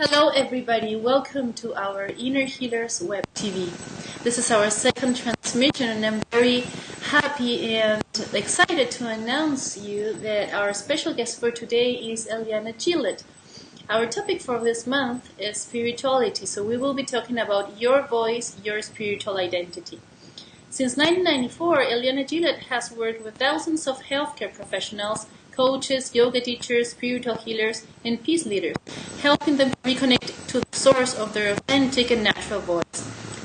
Hello everybody, welcome to our Inner Healers Web TV. This is our second transmission and I'm very happy and excited to announce you that our special guest for today is Eliana Gilad. Our topic for this month is spirituality, so we will be talking about your voice, your spiritual identity. Since 1994, Eliana Gilad has worked with thousands of healthcare professionals, coaches, yoga teachers, spiritual healers, and peace leaders, helping them reconnect to the source of their authentic and natural voice.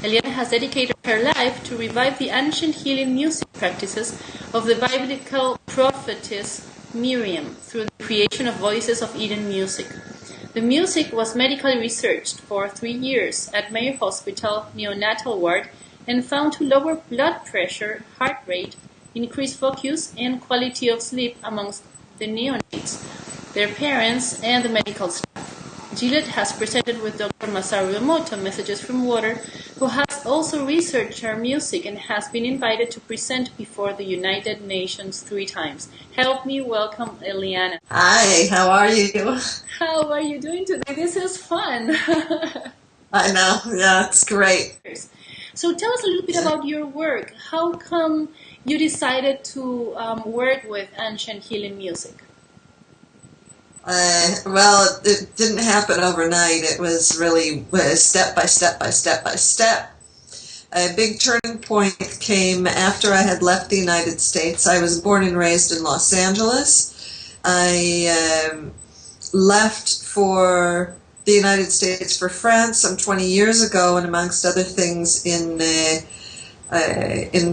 Eliana has dedicated her life to revive the ancient healing music practices of the biblical prophetess Miriam through the creation of Voices of Eden music. The music was medically researched for 3 years at Mayo Hospital neonatal ward and found to lower blood pressure, heart rate, increase focus, and quality of sleep amongst the neonates, their parents, and the medical staff. Gilad has presented with Dr. Masaru Emoto, Messages from Water, who has also researched her music and has been invited to present before the United Nations 3 times. Help me welcome Eliana. Hi, how are you? How are you doing today? This is fun. I know, yeah, it's great. So tell us a little bit about your work. How come you decided to work with ancient healing music? Well, it didn't happen overnight. It was really step by step by step by step. A big turning point came after I had left the United States. I was born and raised in Los Angeles. I left for the United States for France some 20 years ago, and amongst other things in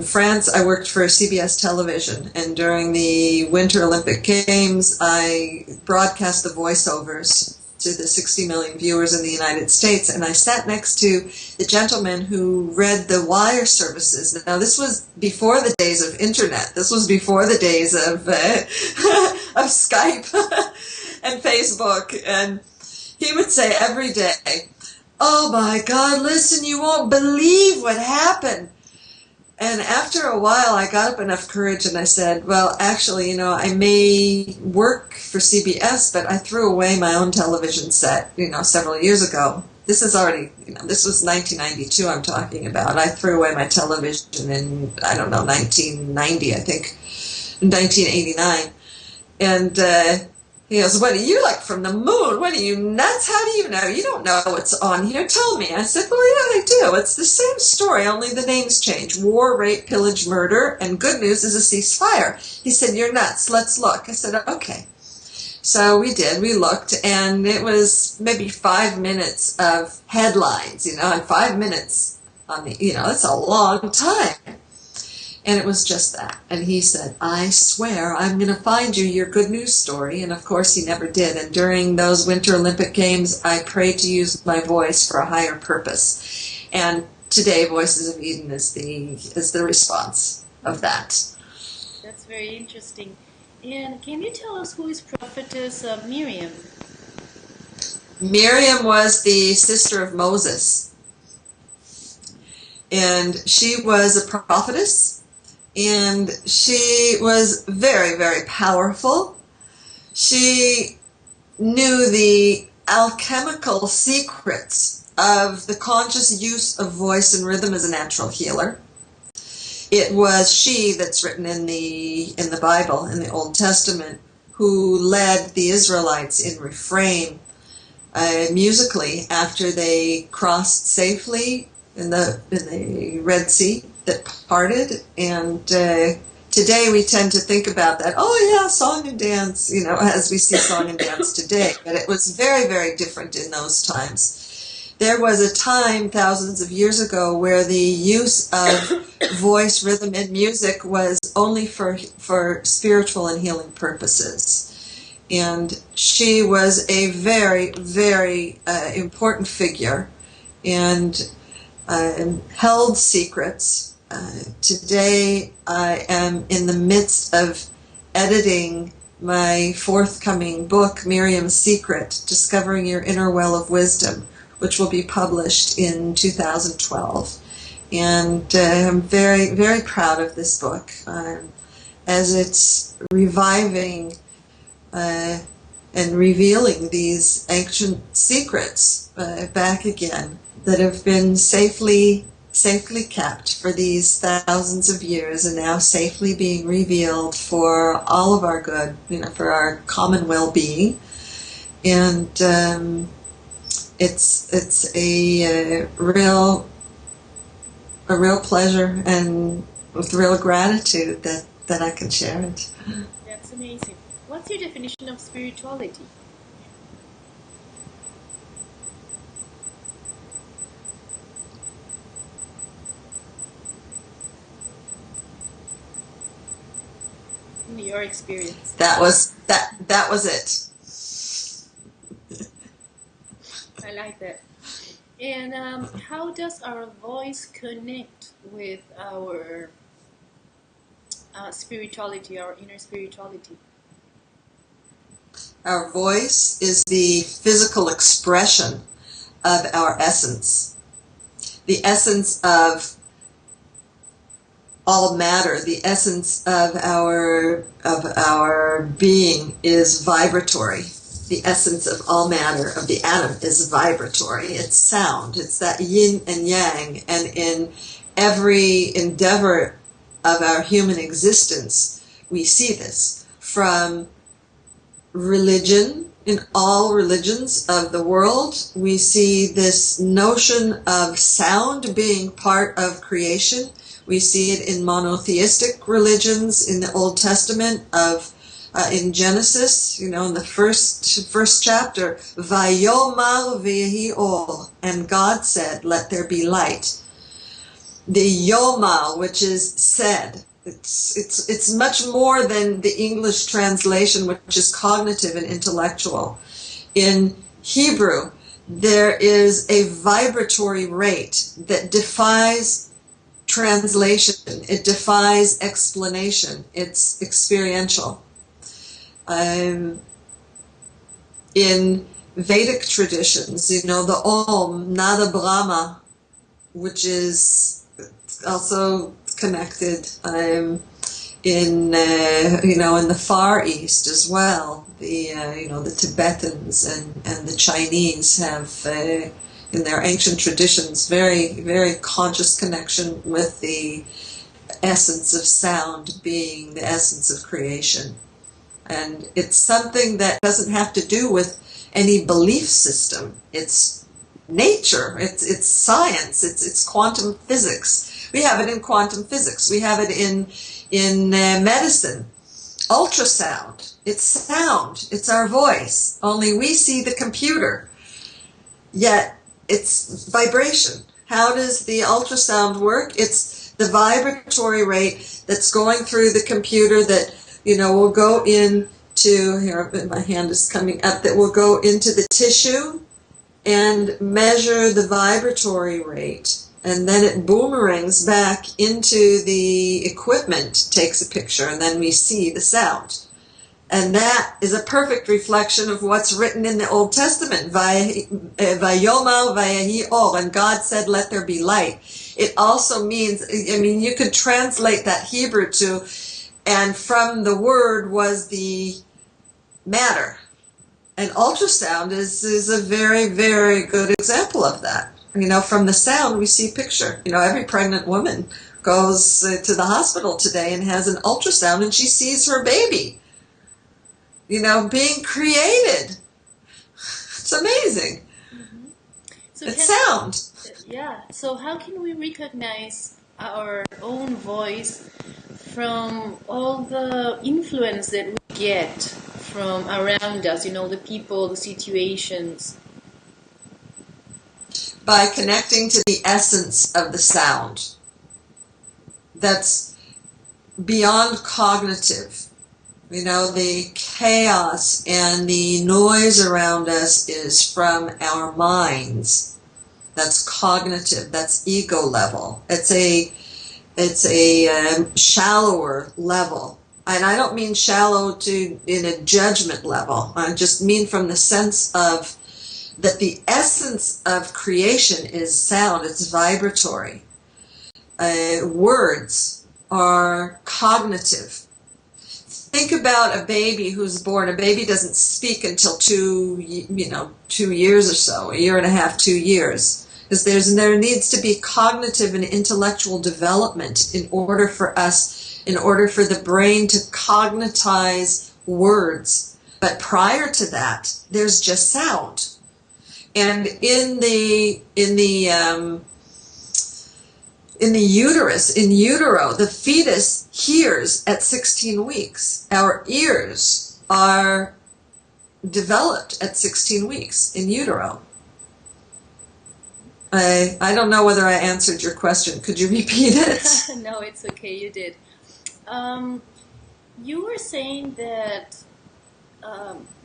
France I worked for CBS television, and during the Winter Olympic Games I broadcast the voiceovers to the 60 million viewers in the United States, and I sat next to the gentleman who read the wire services. Now this was before the days of internet. This was before the days of of Skype and Facebook, and he would say every day, "Oh my God, listen, you won't believe what happened." And after a while, I got up enough courage and I said, well, actually, I may work for CBS, but I threw away my own television set, several years ago. This is already, this was 1992 I'm talking about. I threw away my television in, 1990, I think, 1989. And he goes, "What are you, like from the moon? What are you, nuts? How do you know? You don't know what's on here. Tell me." I said, "Well, yeah, I do. It's the same story, only the names change. War, rape, pillage, murder, and good news is a ceasefire." He said, "You're nuts. Let's look." I said, "Okay." So we did. We looked, and it was maybe 5 minutes of headlines, and 5 minutes on the, that's a long time. And it was just that. And he said, "I swear I'm going to find you your good news story." And of course he never did. And during those Winter Olympic Games, I prayed to use my voice for a higher purpose. And today, Voices of Eden is the response of that. That's very interesting. And can you tell us who is prophetess Miriam? Miriam was the sister of Moses. And she was a prophetess. And she was very, very powerful. She knew the alchemical secrets of the conscious use of voice and rhythm as a natural healer. It was she that's written in the Bible, in the Old Testament, who led the Israelites in refrain musically after they crossed safely in the Red Sea that parted. And today we tend to think about that, oh yeah, song and dance, as we see song and dance today. But it was very, very different in those times. There was a time thousands of years ago where the use of voice, rhythm, and music was only for spiritual and healing purposes. And she was a very, very important figure and held secrets. Today I am in the midst of editing my forthcoming book, Miriam's Secret, Discovering Your Inner Well of Wisdom, which will be published in 2012. And I'm very, very proud of this book, as it's reviving and revealing these ancient secrets back again that have been safely kept for these thousands of years and now safely being revealed for all of our good, for our common well-being. And it's a real pleasure and with real gratitude that I can share it. That's amazing. What's your definition of spirituality? In your experience. That was it. I like that. And how does our voice connect with our spirituality, our inner spirituality? Our voice is the physical expression of our essence. The essence of all matter, the essence of our being is vibratory. The essence of all matter, of the atom, is vibratory. It's sound. It's that yin and yang. And in every endeavor of our human existence, we see this. From religion, in all religions of the world, we see this notion of sound being part of creation. We see it in monotheistic religions in the Old Testament in Genesis, in the first chapter, Vayomar v'yehi or, and God said, let there be light. The Yomar, which is said, it's much more than the English translation, which is cognitive and intellectual. In Hebrew, there is a vibratory rate that defies translation. It defies explanation. It's experiential. In Vedic traditions, the Om, Nada Brahma, which is also connected in the Far East as well. The Tibetans and the Chinese have in their ancient traditions very, very conscious connection with the essence of sound being the essence of creation. And it's something that doesn't have to do with any belief system. It's nature. It's science. It's quantum physics. We have it in quantum physics. We have it in medicine. Ultrasound. It's sound. It's our voice. Only we see the computer. Yet it's vibration. How does the ultrasound work? It's the vibratory rate that's going through the computer that will go into, here my hand is coming up, that will go into the tissue and measure the vibratory rate. And then it boomerangs back into the equipment, takes a picture, and then we see the sound. And that is a perfect reflection of what's written in the Old Testament. Vayomar v'yehi or, and God said, let there be light. It also means, you could translate that Hebrew to, and from the word was the matter. And ultrasound is a very, very good example of that. From the sound we see picture. Every pregnant woman goes to the hospital today and has an ultrasound and she sees her baby, being created. It's amazing. Mm-hmm. It's sound. Yeah. So how can we recognize our own voice from all the influence that we get from around us, the people, the situations? By connecting to the essence of the sound. That's beyond cognitive. The chaos and the noise around us is from our minds. That's cognitive. That's ego level. It's a shallower level. And I don't mean shallow in a judgment level. I just mean from the sense of that the essence of creation is sound. It's vibratory. Words are cognitive. think about a baby who's born. A baby doesn't speak until 2 years or so, a year and a half, 2 years. Because there needs to be cognitive and intellectual development in order for the brain to cognitize words. But prior to that, there's just sound. And in the uterus, in utero, the fetus hears at 16 weeks. Our ears are developed at 16 weeks in utero. I don't know whether I answered your question. Could you repeat it? No, it's okay, you did. You were saying that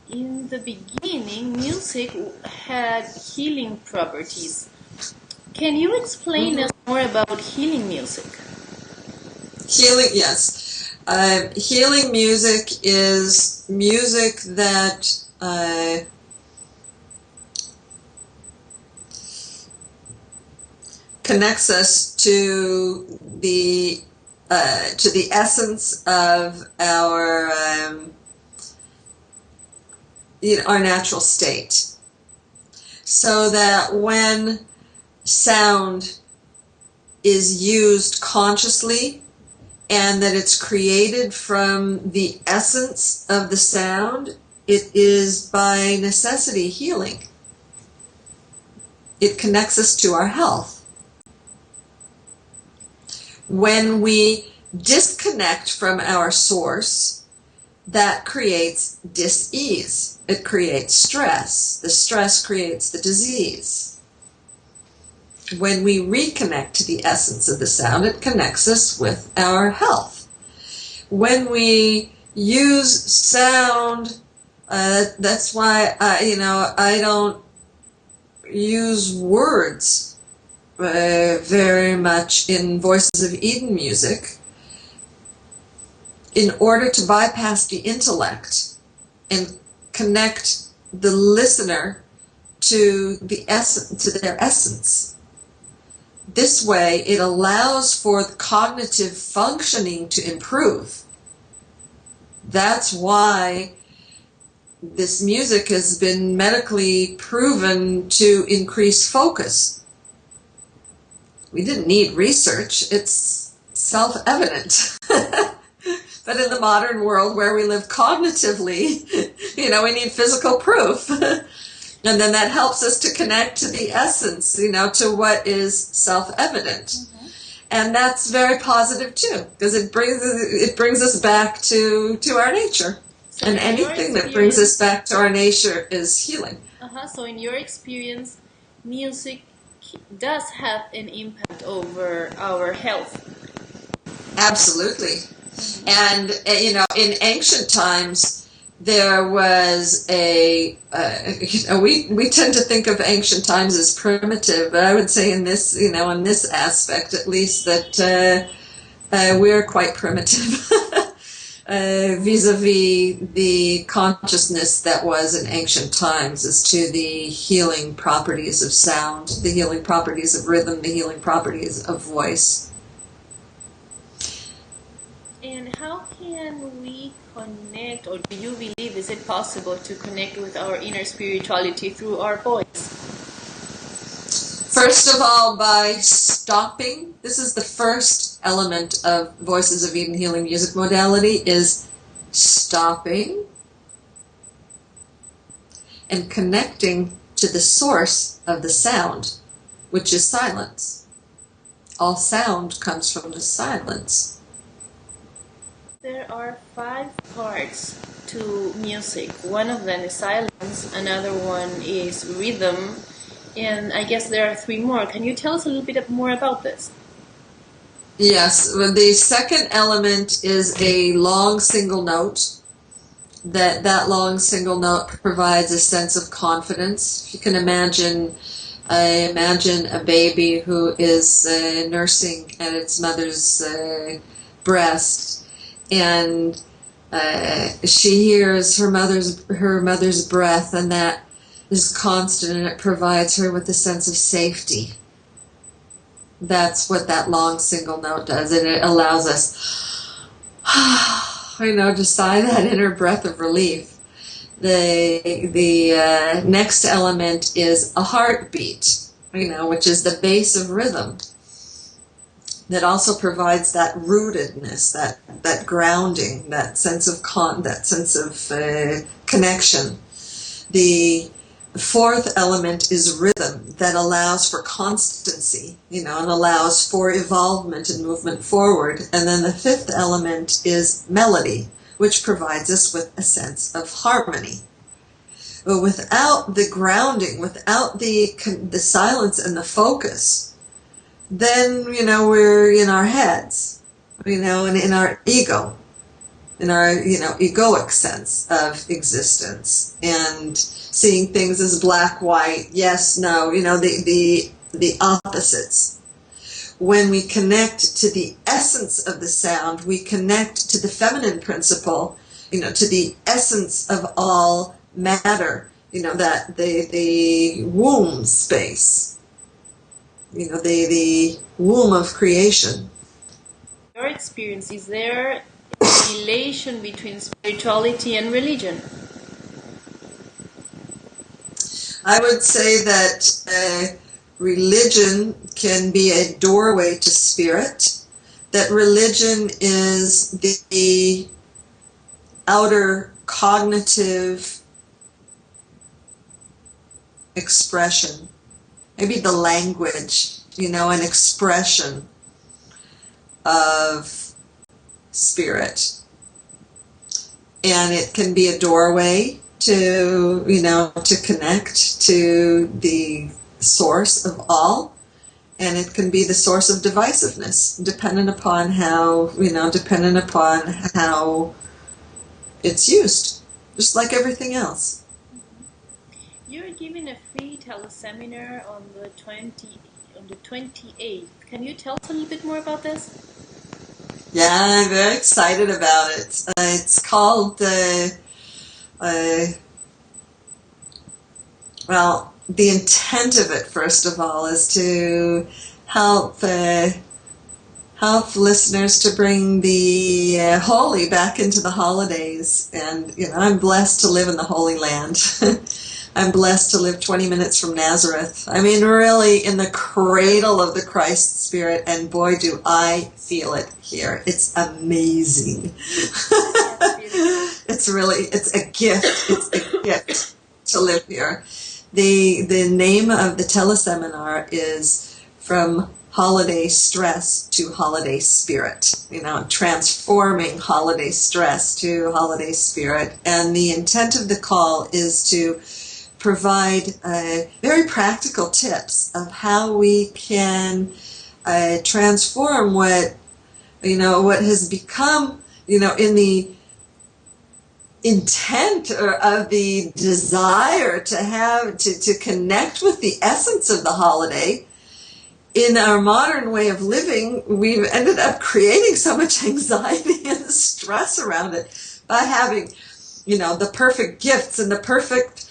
in the beginning, music had healing properties. Can you explain us more about healing music? Healing, yes. Healing music is music that connects us to the essence of our natural state, so that when sound is used consciously and that it's created from the essence of the sound, it is by necessity healing. It connects us to our health. When we disconnect from our source, that creates dis-ease. It creates stress. The stress creates the disease. When we reconnect to the essence of the sound, it connects us with our health. When we use sound, that's why I don't use words very much in Voices of Eden music, in order to bypass the intellect and connect the listener to the essence, to their essence. This way, it allows for the cognitive functioning to improve. That's why this music has been medically proven to increase focus. We didn't need research. It's self-evident. But in the modern world where we live cognitively, we need physical proof. And then that helps us to connect to the essence, to what is self-evident. Mm-hmm. And that's very positive too, because it brings us back to our nature. So and anything that brings us back to our nature is healing. So in your experience, music does have an impact over our health. Absolutely. And, in ancient times, there was we tend to think of ancient times as primitive, but I would say in this, in this aspect at least, that we're quite primitive vis-a-vis the consciousness that was in ancient times as to the healing properties of sound, the healing properties of rhythm, the healing properties of voice. And how can we connect, or do you believe, is it possible to connect with our inner spirituality through our voice? First of all, by stopping. This is the first element of Voices of Eden healing music modality, is stopping and connecting to the source of the sound, which is silence. All sound comes from the silence. There are 5 parts to music. One of them is silence, another one is rhythm, and I guess there are 3 more. Can you tell us a little bit more about this? Yes, well, the second element is a long single note. That long single note provides a sense of confidence. You can imagine a baby who is nursing at its mother's breast, and she hears her mother's breath, and that is constant, and it provides her with a sense of safety. That's what that long single note does, and it allows us, just sigh that inner breath of relief. The next element is a heartbeat, which is the base of rhythm, that also provides that rootedness, that grounding, that sense of connection. The fourth element is rhythm, that allows for constancy, and allows for evolvement and movement forward. And then the fifth element is melody, which provides us with a sense of harmony. But without the grounding, without the silence and the focus, then, we're in our heads, and in our ego, in our, egoic sense of existence, and seeing things as black, white, yes, no, the opposites. When we connect to the essence of the sound, we connect to the feminine principle, to the essence of all matter, that the womb space, the womb of creation. Your experience, is there a relation between spirituality and religion? I would say that religion can be a doorway to spirit, that religion is the outer cognitive expression, maybe the language, an expression of spirit. And it can be a doorway to, to connect to the source of all. And it can be the source of divisiveness, dependent upon how it's used, just like everything else. You're giving a free teleseminar on the 28th. Can you tell us a little bit more about this? Yeah, I'm very excited about it. It's called, the intent of it, first of all, is to help listeners to bring the holy back into the holidays. And, I'm blessed to live in the Holy Land. I'm blessed to live 20 minutes from Nazareth. I mean, really in the cradle of the Christ Spirit, and boy, do I feel it here. It's amazing. It's a gift. It's a gift to live here. The name of the teleseminar is From Holiday Stress to Holiday Spirit, transforming holiday stress to holiday spirit. And the intent of the call is to provide very practical tips of how we can transform what has become, in the intent or of the desire to connect with the essence of the holiday. In our modern way of living, we've ended up creating so much anxiety and stress around it by having, the perfect gifts and the perfect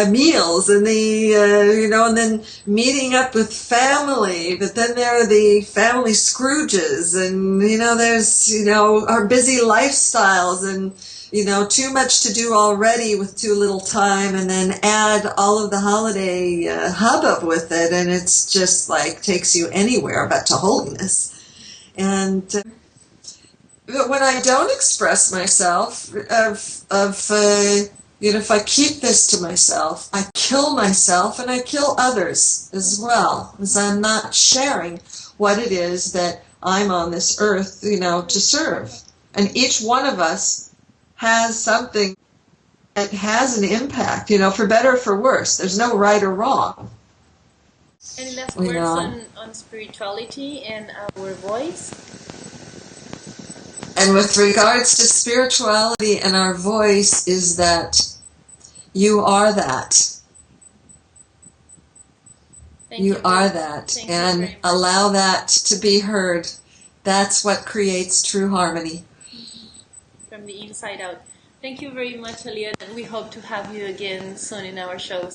meals and and then meeting up with family, but then there are the family Scrooges, and there's our busy lifestyles, and too much to do already with too little time, and then add all of the holiday hubbub with it, and it's just like takes you anywhere but to holiness. And but when I don't express myself, if I keep this to myself, I kill myself and I kill others as well, because I'm not sharing what it is that I'm on this earth, to serve. And each one of us has something that has an impact, for better or for worse. There's no right or wrong. Any last words on spirituality and our voice? And with regards to spirituality and our voice, is that you are that. You are that. And allow that to be heard. That's what creates true harmony. From the inside out. Thank you very much, Eliana, and we hope to have you again soon in our shows.